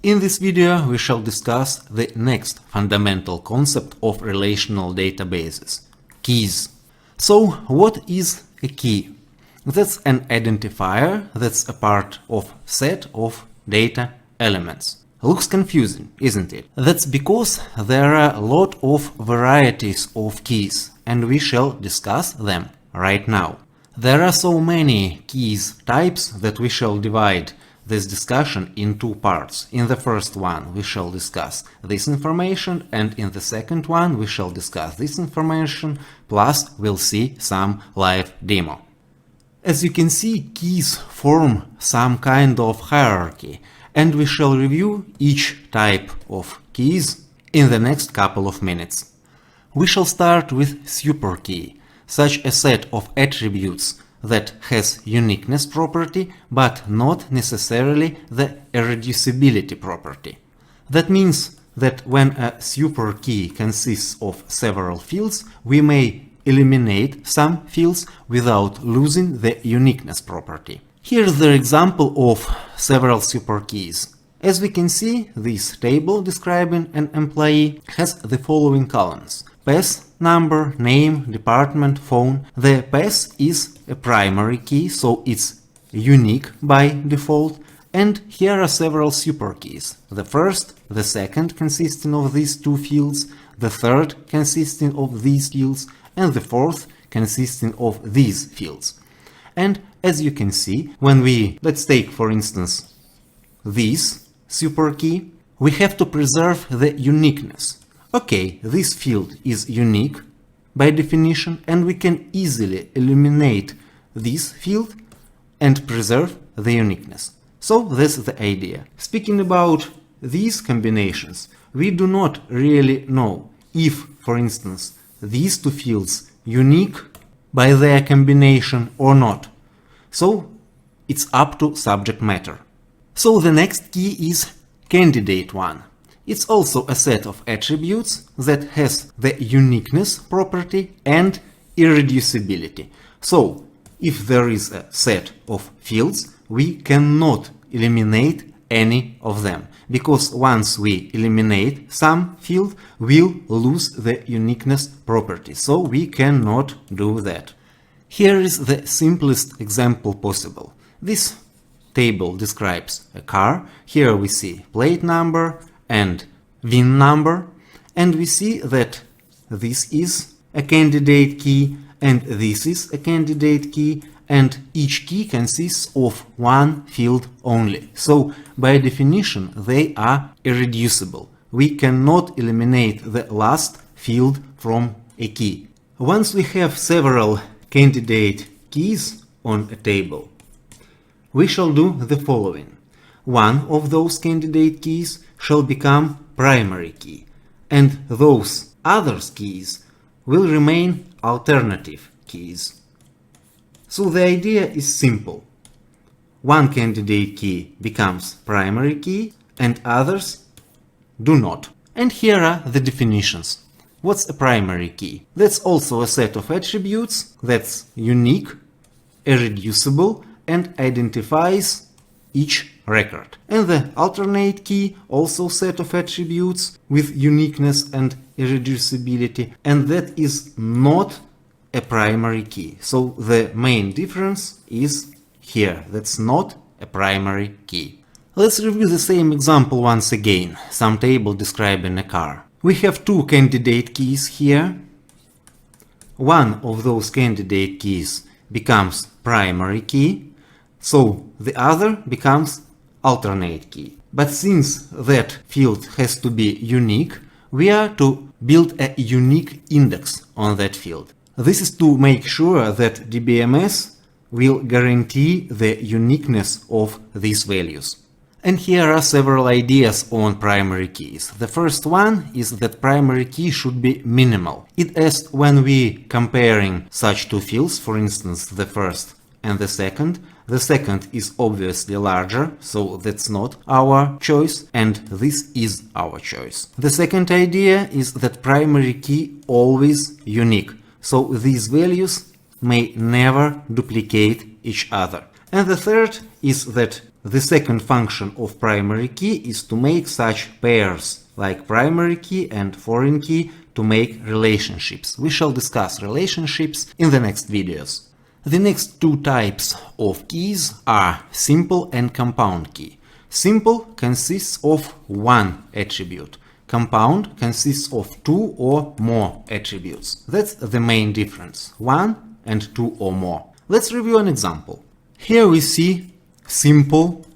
In this video, we shall discuss the next fundamental concept of relational databases – keys. So, what is a key? That's an identifier that's a part of set of data elements. Looks confusing, isn't it? That's because there are a lot of varieties of keys, and we shall discuss them right now. There are so many keys types that we shall divide this discussion in two parts. In the first one we shall discuss this information, and in the second one we shall discuss this information, plus we'll see some live demo. As you can see, keys form some kind of hierarchy, and we shall review each type of keys in the next couple of minutes. We shall start with superkey, such a set of attributes that has uniqueness property, but not necessarily the irreducibility property. That means that when a superkey consists of several fields, we may eliminate some fields without losing the uniqueness property. Here's the example of several superkeys. As we can see, this table describing an employee has the following columns: pass, number, name, department, phone. The pass is a primary key, so it's unique by default. And here are several superkeys. The first, the second consisting of these two fields, the third consisting of these fields, and the fourth consisting of these fields. And as you can see, when let's take for instance this superkey, we have to preserve the uniqueness. Okay, this field is unique by definition, and we can easily eliminate this field and preserve the uniqueness. So that's the idea. Speaking about these combinations, we do not really know if, for instance, these two fields unique by their combination or not. So it's up to subject matter. So the next key is candidate one. It's also a set of attributes that has the uniqueness property and irreducibility. So if there is a set of fields, we cannot eliminate any of them, because once we eliminate some field, we'll lose the uniqueness property. So we cannot do that. Here is the simplest example possible. This table describes a car. Here we see plate number and VIN number, and we see that this is a candidate key and this is a candidate key, and each key consists of one field only. So by definition they are irreducible. We cannot eliminate the last field from a key. Once we have several candidate keys on a table, we shall do the following. One of those candidate keys shall become primary key, and those other keys will remain alternative keys. So the idea is simple. One candidate key becomes primary key and others do not. And here are the definitions. What's a primary key? That's also a set of attributes that's unique, irreducible, and identifies each record. And the alternate key, also set of attributes with uniqueness and irreducibility, and that is not a primary key. So the main difference is here. That's not a primary key. Let's review the same example once again. Some table describing a car. We have two candidate keys here. One of those candidate keys becomes primary key, so the other becomes alternate key. But since that field has to be unique, we are to build a unique index on that field. This is to make sure that DBMS will guarantee the uniqueness of these values. And here are several ideas on primary keys. The first one is that primary key should be minimal. It is when we comparing such two fields, for instance the first and the second is obviously larger, so that's not our choice, and this is our choice. The second idea is that primary key always unique, so these values may never duplicate each other. And the third is that the second function of primary key is to make such pairs like primary key and foreign key to make relationships. We shall discuss relationships in the next videos. The next two types of keys are simple and compound key. Simple consists of one attribute. Compound consists of two or more attributes. That's the main difference, one and two or more. Let's review an example. Here we see simple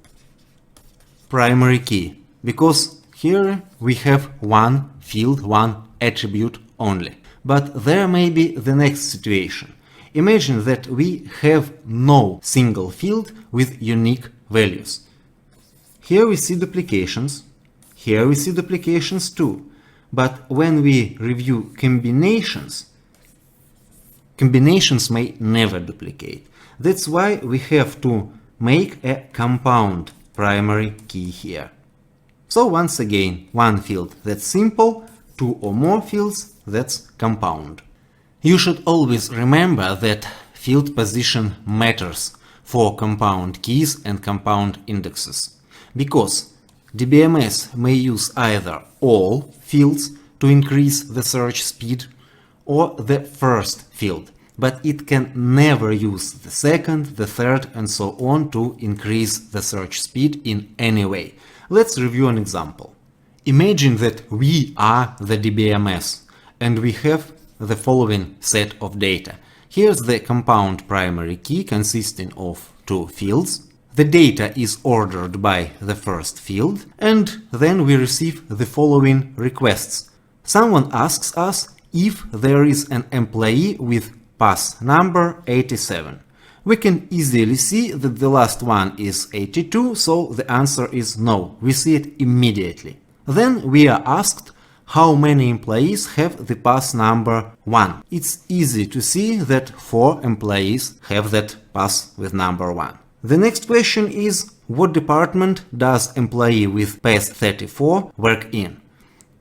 primary key, because here we have one field, one attribute only. But there may be the next situation. Imagine that we have no single field with unique values. Here we see duplications, here we see duplications too. But when we review combinations, combinations may never duplicate. That's why we have to make a compound primary key here. So once again, one field that's simple, two or more fields that's compound. You should always remember that field position matters for compound keys and compound indexes, because DBMS may use either all fields to increase the search speed or the first field, but it can never use the second, the third, and so on to increase the search speed in any way. Let's review an example. Imagine that we are the DBMS and we have the following set of data. Here's the compound primary key consisting of two fields. The data is ordered by the first field, and then we receive the following requests. Someone asks us if there is an employee with pass number 87. We can easily see that the last one is 82, so the answer is no. We see it immediately. Then we are asked how many employees have the pass number 1. It's easy to see that 4 employees have that pass with number 1. The next question is, what department does employee with pass 34 work in?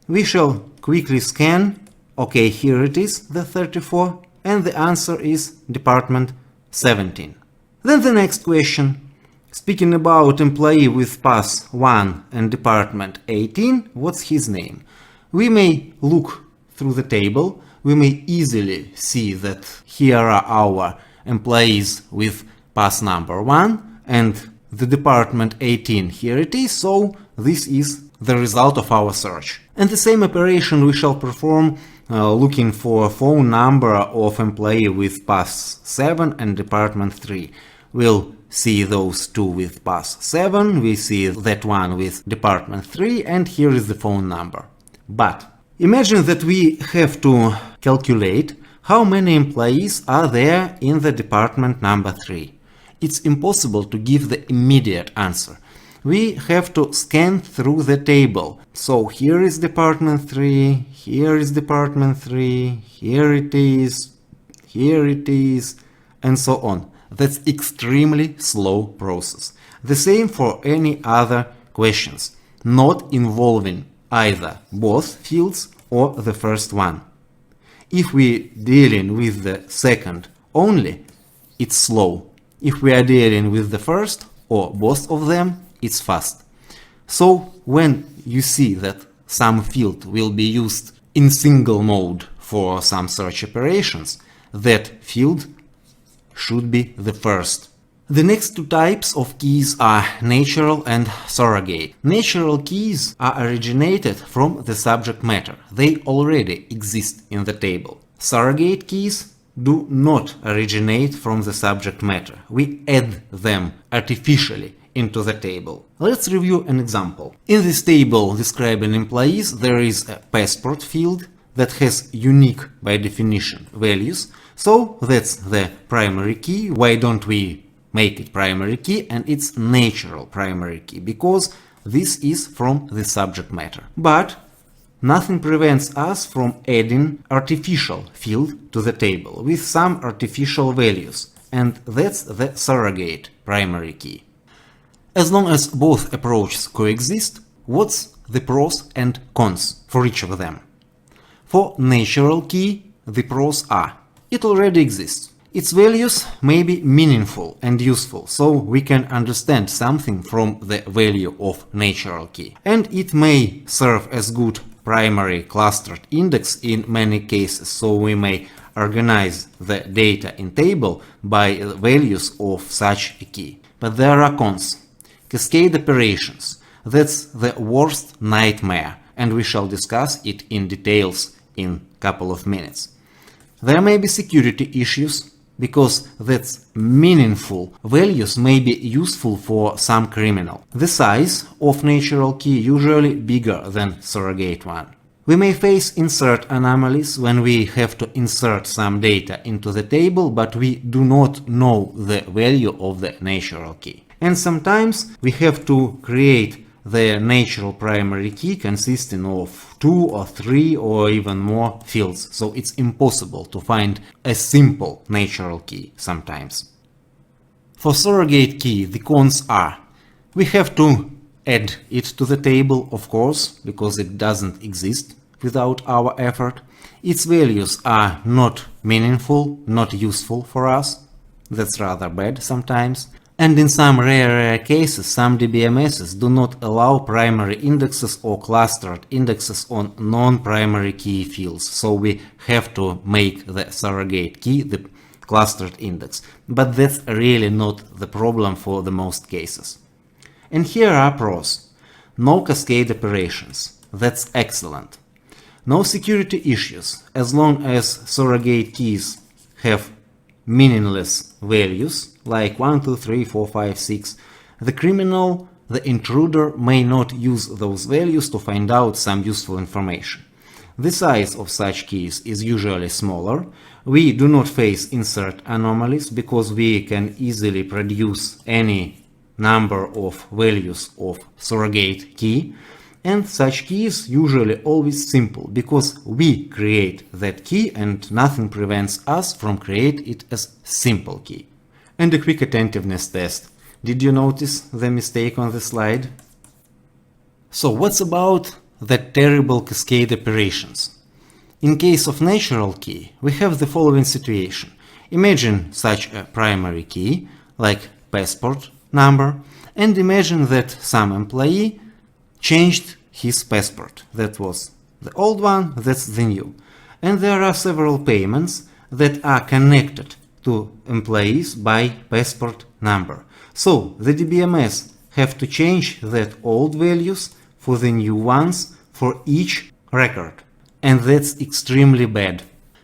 We shall quickly scan. Okay, here it is, the 34, and the answer is department 17. Then the next question. Speaking about employee with pass 1 and department 18, what's his name? We may look through the table. We may easily see that here are our employees with pass number 1 and the department 18, here it is, so this is the result of our search. And the same operation we shall perform looking for a phone number of employee with pass 7 and department 3. We'll see those two with pass 7, we see that one with department 3, and here is the phone number. But imagine that we have to calculate how many employees are there in the department number 3. It's impossible to give the immediate answer. We have to scan through the table. So here is department 3, here is department 3, here it is, and so on. That's extremely slow process. The same for any other questions, not involving either both fields or the first one. If we're dealing with the second only, it's slow. If we are dealing with the first or both of them, it's fast. So when you see that some field will be used in single mode for some search operations, that field should be the first. The next two types of keys are natural and surrogate. Natural keys are originated from the subject matter. They already exist in the table. Surrogate keys do not originate from the subject matter. We add them artificially into the table. Let's review an example. In this table describing employees, there is a passport field that has unique, by definition, values. So that's the primary key. Why don't we make it primary key? And it's natural primary key, because this is from the subject matter. But nothing prevents us from adding artificial field to the table with some artificial values, and that's the surrogate primary key. As long as both approaches coexist, what's the pros and cons for each of them? For natural key, the pros are: it already exists. Its values may be meaningful and useful, so we can understand something from the value of natural key. And it may serve as good primary clustered index in many cases, so we may organize the data in table by values of such a key. But there are cons. Cascade operations. That's the worst nightmare, and we shall discuss it in details in a couple of minutes. There may be security issues, because that's meaningful values may be useful for some criminal. The size of natural key usually bigger than surrogate one. We may face insert anomalies when we have to insert some data into the table, but we do not know the value of the natural key. And sometimes we have to create the natural primary key consisting of 2 or 3 or even more fields, so it's impossible to find a simple natural key sometimes. For surrogate key, the cons are: we have to add it to the table, of course, because it doesn't exist without our effort. Its values are not meaningful, not useful for us. That's rather bad sometimes. And in some rare cases, some DBMSs do not allow primary indexes or clustered indexes on non-primary key fields, so we have to make the surrogate key the clustered index. But that's really not the problem for the most cases. And here are pros. No cascade operations. That's excellent. No security issues, as long as surrogate keys have meaningless values like 1, 2, 3, 4, 5, 6. The criminal, the intruder, may not use those values to find out some useful information. The size of such keys is usually smaller. We do not face insert anomalies because we can easily produce any number of values of surrogate key. And such key is usually always simple, because we create that key and nothing prevents us from creating it as simple key. And a quick attentiveness test. Did you notice the mistake on the slide? So what's about the terrible cascade operations? In case of natural key, we have the following situation. Imagine such a primary key, like passport number, and imagine that some employee changed his passport. That was the old one, that's the new. And there are several payments that are connected to employees by passport number. So the DBMS have to change that old values for the new ones for each record. And that's extremely bad.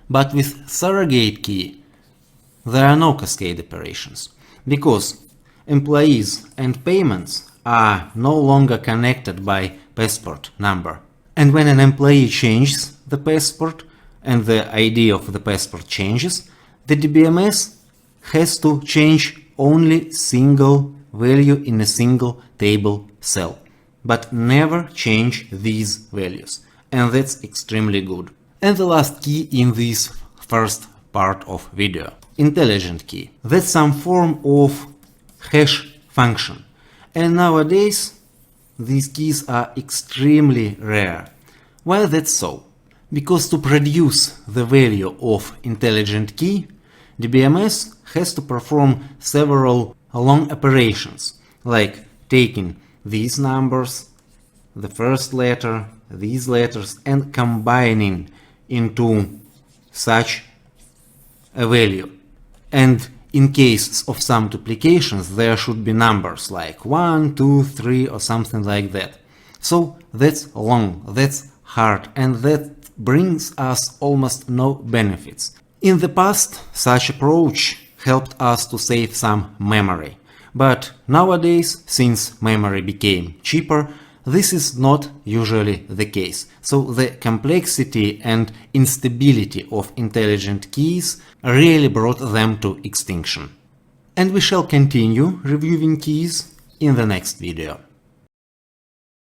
But with surrogate key, there are no cascade operations, because employees and payments are no longer connected by passport number. And when an employee changes the passport and the ID of the passport changes, the DBMS has to change only single value in a single table cell, but never change these values. And that's extremely good. And the last key in this first part of video, intelligent key. That's some form of hash function. And nowadays, these keys are extremely rare. Why that's so? Because to produce the value of intelligent key, DBMS has to perform several long operations, like taking these numbers, the first letter, these letters, and combining into such a value. And in case of some duplications, there should be numbers like 1, 2, 3 or something like that. So that's long, that's hard, and that brings us almost no benefits. In the past, such approach helped us to save some memory. But nowadays, since memory became cheaper, this is not usually the case. So the complexity and instability of intelligent keys really brought them to extinction. And we shall continue reviewing keys in the next video.